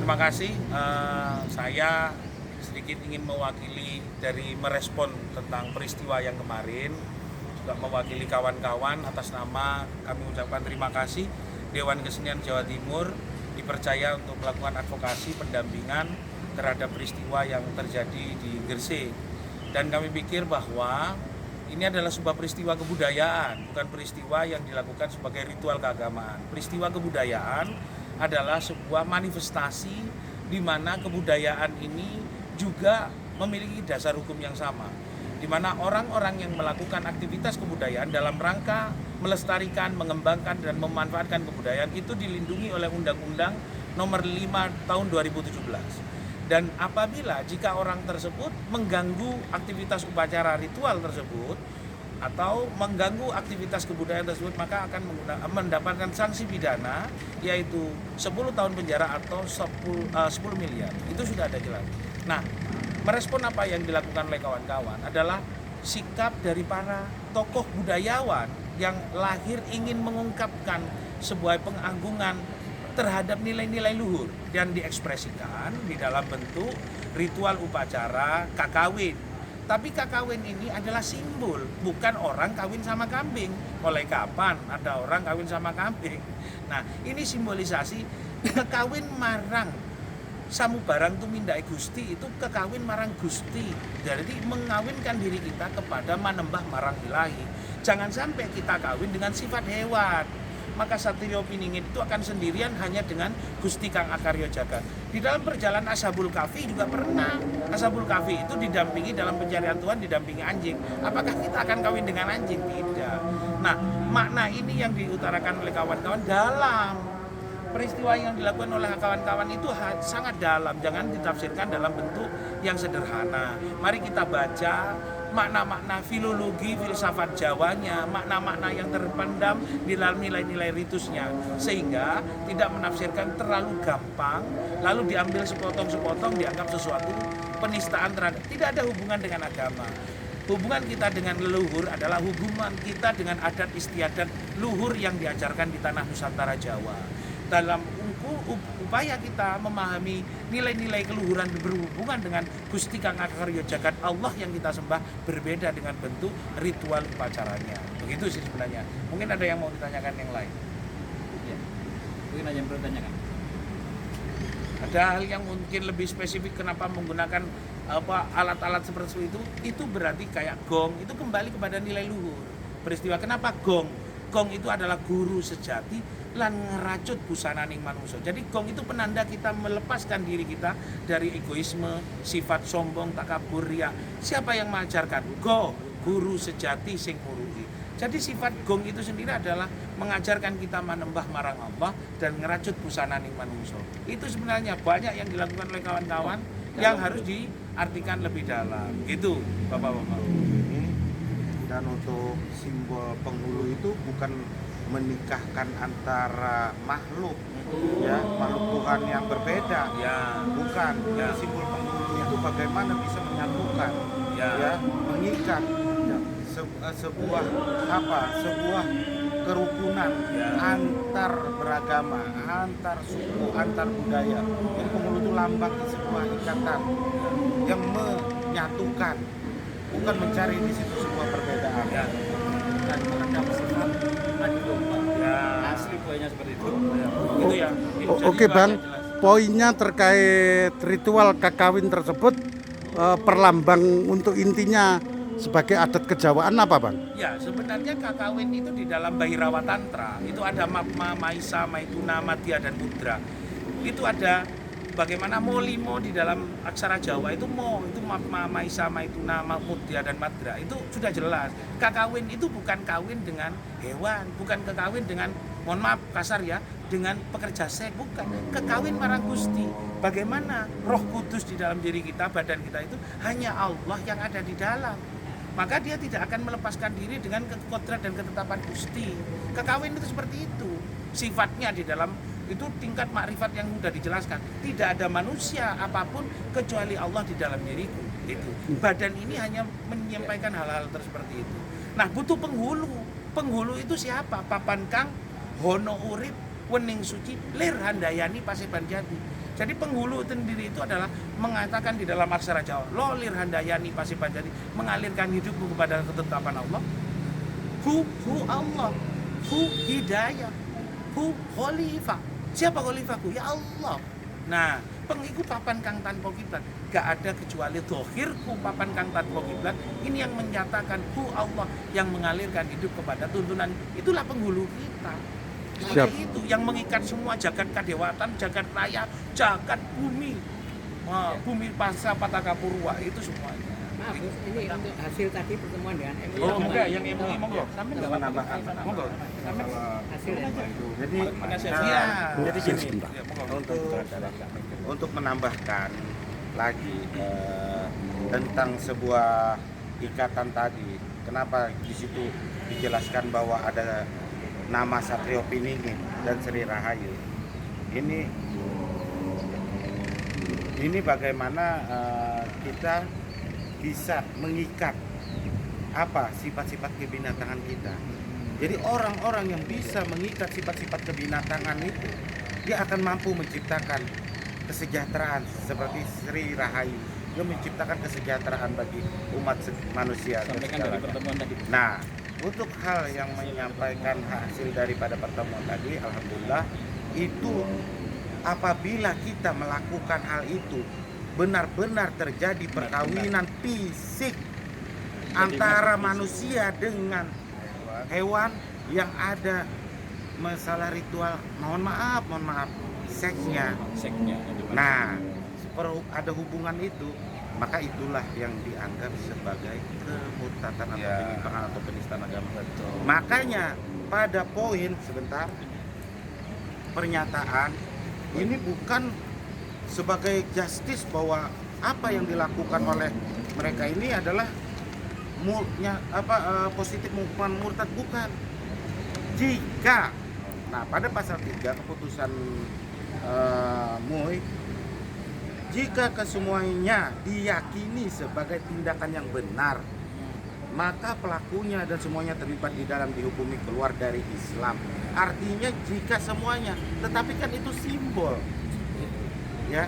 Terima kasih. Saya sedikit ingin mewakili dari merespon tentang peristiwa yang kemarin, juga mewakili kawan-kawan atas nama kami ucapkan terima kasih Dewan Kesenian Jawa Timur dipercaya untuk melakukan advokasi pendampingan terhadap peristiwa yang terjadi di Gresik. Dan kami pikir bahwa ini adalah sebuah peristiwa kebudayaan, bukan peristiwa yang dilakukan sebagai ritual keagamaan. Peristiwa kebudayaan adalah sebuah manifestasi di mana kebudayaan ini juga memiliki dasar hukum yang sama, di mana orang-orang yang melakukan aktivitas kebudayaan dalam rangka melestarikan, mengembangkan, dan memanfaatkan kebudayaan itu dilindungi oleh Undang-Undang Nomor 5 Tahun 2017. Dan apabila jika orang tersebut mengganggu aktivitas upacara ritual tersebut atau mengganggu aktivitas kebudayaan tersebut, maka akan mendapatkan sanksi pidana yaitu 10 tahun penjara atau 10 miliar. Itu sudah ada jelas. Nah, merespon apa yang dilakukan oleh kawan-kawan adalah sikap dari para tokoh budayawan yang lahir ingin mengungkapkan sebuah pengagungan terhadap nilai-nilai luhur dan diekspresikan di dalam bentuk ritual upacara kakawin. Tapi kakawin ini adalah simbol, bukan orang kawin sama kambing. Mulai kapan ada orang kawin sama kambing? Nah, ini simbolisasi kekawin marang samubarang tumindake Gusti, itu kekawin marang Gusti. Jadi mengawinkan diri kita kepada manembah marang ilahi. Jangan sampai kita kawin dengan sifat hewan. Maka Satrio Piningit itu akan sendirian hanya dengan Gusti Kang Akarya Jagat. Di dalam perjalanan Ashabul Kahfi juga pernah. Ashabul Kahfi itu didampingi dalam pencarian Tuhan, didampingi anjing. Apakah kita akan kawin dengan anjing? Tidak. Nah, makna ini yang diutarakan oleh kawan-kawan dalam. Peristiwa yang dilakukan oleh kawan-kawan itu sangat dalam. Jangan ditafsirkan dalam bentuk yang sederhana. Mari kita baca makna-makna filologi, filsafat Jawanya, makna-makna yang terpendam di dalam nilai-nilai ritusnya, sehingga tidak menafsirkan terlalu gampang, lalu diambil sepotong-sepotong, dianggap sesuatu penistaan terhadap, tidak ada hubungan dengan agama. Hubungan kita dengan leluhur adalah hubungan kita dengan adat istiadat luhur yang diajarkan di tanah Nusantara Jawa. Dalam upaya kita memahami nilai-nilai keluhuran berhubungan dengan Gusti Kang Akarya Jagat, Allah yang kita sembah berbeda dengan bentuk ritual upacaranya. Begitu sih sebenarnya. Mungkin ada yang mau ditanyakan yang lain. Ya. Mungkin ada yang perlu ditanyakan. Ada hal yang mungkin lebih spesifik kenapa menggunakan alat-alat seperti itu berarti kayak gong, itu kembali kepada nilai luhur. Peristiwa kenapa gong? Gong itu adalah guru sejati lan ngeracut busananing manusia. Jadi gong itu penanda kita melepaskan diri kita dari egoisme, sifat sombong, takabur, riya. Siapa yang mengajarkan? Guru sejati sing muruhi. Jadi sifat gong itu sendiri adalah mengajarkan kita manembah marang Allah dan ngeracut busananing manusia. Itu sebenarnya banyak yang dilakukan oleh kawan-kawan yang harus diartikan lebih dalam. Gitu, Bapak-bapak. Dan untuk simbol penghulu itu bukan menikahkan antara makhluk, ya, makhluk Tuhan yang berbeda, ya, bukan. Ya. Simbol penghulu itu bagaimana bisa menyatukan, Ya. mengikat, ya, sebuah kerukunan, Ya. antar beragama, antar suku, antar budaya. Jadi penghulu itu lambang sebuah ikatan yang menyatukan, bukan mencari di situ sebuah perbedaan. Ya. Dan meredam sifat adu domba. Ya. Asli poinnya seperti itu. Itu ya. Jadi Oke itu Bang, aja jelas. poinnya terkait ritual kakawin tersebut perlambang untuk intinya sebagai adat kejawaan apa Bang? Ya, sebenarnya kakawin itu di dalam Bhairawa Tantra itu ada Magma, Maisa, Maituna, Madya, dan Mudra. Itu ada bagaimana Molimo di dalam aksara Jawa itu itu Magma, Maisa, Maituna, Mudya, dan Madra. Itu sudah jelas. Kakawin itu bukan kawin dengan hewan, bukan kekawin dengan, mohon maaf kasar ya, dengan pekerja seks, bukan. Kekawin marang Gusti. Bagaimana Roh Kudus di dalam diri kita, badan kita itu hanya Allah yang ada di dalam. Maka dia tidak akan melepaskan diri dengan kodrat dan ketetapan Gusti. Kekawin itu seperti itu. Sifatnya di dalam itu tingkat makrifat yang sudah dijelaskan. Tidak ada manusia apapun kecuali Allah di dalam diriku. Itu. Badan ini hanya menyampaikan hal-hal seperti itu. Nah, butuh penghulu. Penghulu itu siapa? Papan kang hono urip wening suci lir handayani paseban jati. Jadi penghulu itu sendiri itu adalah mengatakan di dalam aksara Jawa, lolir handayani pasipan, jadi mengalirkan hidupku kepada ketetapan Allah. Hu Allah, hu hidayah, hu khalifah. Siapa khalifahku? Ya Allah. Nah, pengikut papan kang tanpa kiblat, gak ada kecuali dohirku papan kang tanpa kiblat. Ini yang menyatakan hu Allah, yang mengalirkan hidup kepada tuntunan. Itulah penghulu kita. Siap. Itu yang mengikat semua jagat kadewatan, jagat raya, jagat bumi, bumi pasa pataka purwa, itu semuanya. Maaf, Gus, ini untuk hasil tadi pertemuan dengan MUI. Oh, enggak, yang MUI monggo. Sampai enggak menambahkan. monggo. Hasil Jadi Iya. jadi gini, Sebentar. Ya, monggo. untuk menambahkan lagi tentang sebuah ikatan tadi, kenapa di situ dijelaskan bahwa ada nama Satrio Piningin dan Sri Rahayu. Ini bagaimana kita bisa mengikat apa sifat-sifat kebinatangan kita. Jadi orang-orang yang bisa mengikat sifat-sifat kebinatangan itu, dia akan mampu menciptakan kesejahteraan seperti Sri Rahayu. Dia menciptakan kesejahteraan bagi umat manusia. dan Sampaikan dari segalanya. pertemuan tadi. Nah, untuk hal yang menyampaikan hasil daripada pertemuan tadi, alhamdulillah itu apabila kita melakukan hal itu benar-benar terjadi perkawinan fisik antara manusia dengan hewan yang ada masalah ritual, mohon maaf, seksnya. Seknya. Nah, ada hubungan itu, maka itulah yang dianggap sebagai kemurtatan atau penyimpangan atau penistaan agama. Makanya pada poin sebentar pernyataan ini bukan sebagai justice bahwa apa yang dilakukan oleh mereka ini adalah positif hukuman murtad, bukan. Jika pada pasal 3 keputusan MUI, jika kesemuanya diyakini sebagai tindakan yang benar, maka pelakunya dan semuanya terlibat di dalam dihukumi keluar dari Islam. Artinya jika semuanya, tetapi kan itu simbol, ya,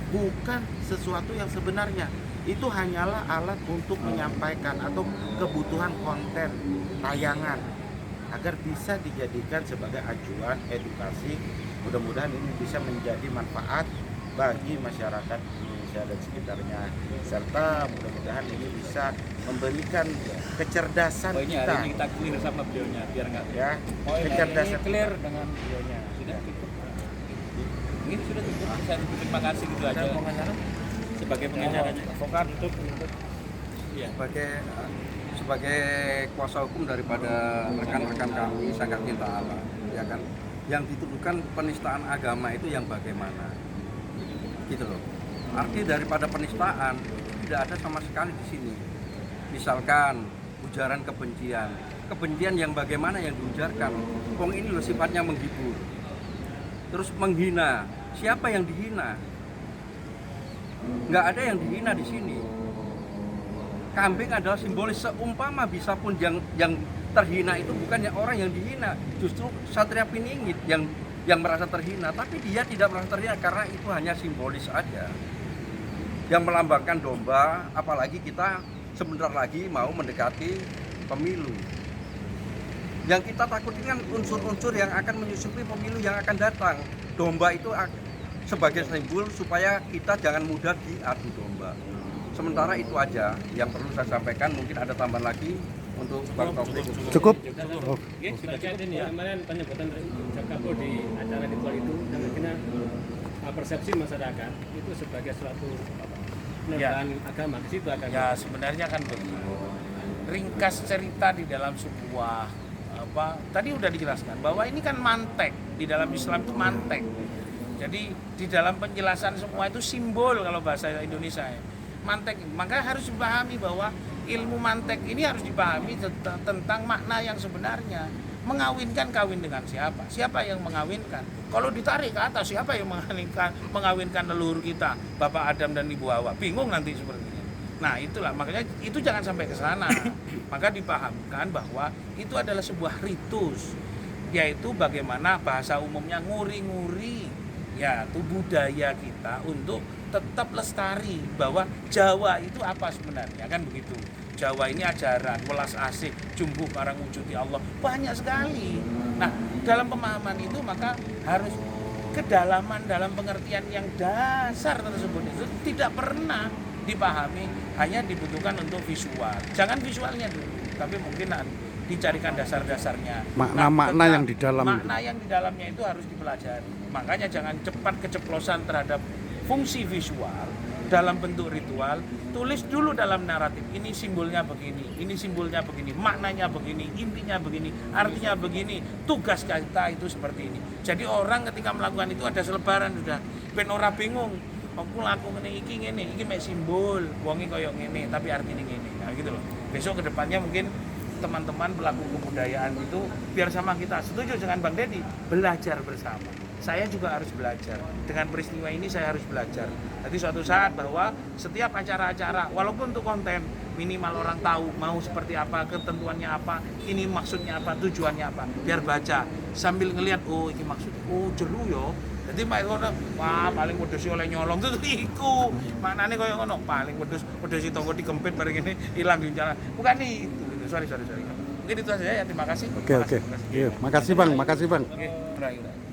bukan sesuatu yang sebenarnya. Itu hanyalah alat untuk menyampaikan atau kebutuhan konten tayangan agar bisa dijadikan sebagai acuan edukasi. Mudah-mudahan ini bisa menjadi manfaat bagi masyarakat Indonesia dan sekitarnya, serta mudah-mudahan ini bisa memberikan kecerdasan Poinnya kita, hari ini kita clear sama beliaunya biar nggak ya, poin hari ini kecerdasan clear dengan beliaunya. Sudah cukup. Ini sudah cukup. Saya terima kasih gitu aja. Sebagai pengacaranya. Advokat untuk Iya. sebagai kuasa hukum daripada rekan-rekan kami sangat cinta Allah, ya kan, yang dituduhkan penistaan agama itu yang bagaimana, gitu loh. Arti daripada penistaan tidak ada sama sekali di sini. Misalkan ujaran kebencian yang bagaimana yang diujarkan, wong ini loh sifatnya menghibur, terus menghina. Siapa yang dihina? Nggak ada yang dihina di sini. Kambing adalah simbolis, seumpama bisa pun yang terhina itu bukan orang yang dihina, justru Satria Piningit yang merasa terhina, tapi dia tidak merasa terhina karena itu hanya simbolis aja yang melambangkan domba. Apalagi kita sebentar lagi mau mendekati pemilu, yang kita takutin kan unsur-unsur yang akan menyusupi pemilu yang akan datang. Domba itu sebagai simbol supaya kita jangan mudah diadu domba. Sementara itu aja yang perlu saya sampaikan. Mungkin ada tambahan lagi untuk Bang Taufik. Cukup? Terkait ini ya, kemarin penyebutan Jakapo di acara ritual itu, dan akhirnya persepsi masyarakat itu sebagai suatu penodaan agama. Di situ agama. Ya sebenarnya kan begini. Ringkas cerita di dalam sebuah tadi udah dijelaskan bahwa ini kan mantek, di dalam Islam itu mantek. Jadi di dalam penjelasan semua itu simbol kalau bahasa Indonesia ya. Mantek, maka harus dipahami bahwa ilmu mantek ini harus dipahami tentang makna yang sebenarnya. Mengawinkan, kawin dengan siapa? Siapa yang mengawinkan? Kalau ditarik ke atas, siapa yang mengawinkan leluhur kita, Bapak Adam dan Ibu Hawa? Bingung nanti seperti ini. Nah itulah, makanya itu jangan sampai ke sana. Maka dipahamkan bahwa itu adalah sebuah ritus, yaitu bagaimana bahasa umumnya nguri-nguri. ya itu budaya kita untuk tetap lestari bahwa Jawa itu apa sebenarnya kan begitu. Jawa ini ajaran, welas asih, jumbuh marang wujuti Allah, banyak sekali. Nah, dalam pemahaman itu maka harus kedalaman dalam pengertian yang dasar tersebut itu tidak pernah dipahami, hanya dibutuhkan untuk visual. Jangan visualnya dulu, tapi mungkin dicarikan dasar-dasarnya. Makna-makna tetap yang di dalam makna yang di dalamnya itu harus dipelajari. Makanya jangan cepat keceplosan terhadap fungsi visual dalam bentuk ritual. Tulis dulu dalam naratif, ini simbolnya begini, ini simbolnya begini, maknanya begini, intinya begini, artinya begini, tugas kita itu seperti ini. Jadi orang ketika melakukan itu ada selebaran sudah, ben ora bingung. Aku laku ngene iki mek simbol, wonge koyo ngene tapi artinya ngene. Nah gitu loh. Besok kedepannya mungkin teman-teman pelaku kebudayaan itu biar sama kita, setuju dengan Bang Deddy, belajar bersama. Saya juga harus belajar. Dengan peristiwa ini saya harus belajar. Jadi suatu saat bahwa setiap acara-acara, walaupun untuk konten, minimal orang tahu mau seperti apa, ketentuannya apa, ini maksudnya apa, tujuannya apa. Biar baca sambil ngelihat, oh ini maksudnya, oh jeru yo. Jadi mak ngono, wah paling wedhus oleh nyolong itu iku. Maknane koyo ngono, paling wedhus tonggo dikempit bareng ini hilang di jalan. Bukan itu. Sorry. Mungkin itu saja ya, terima kasih. Oke. Iya, makasih Bang. Oke, berakhir.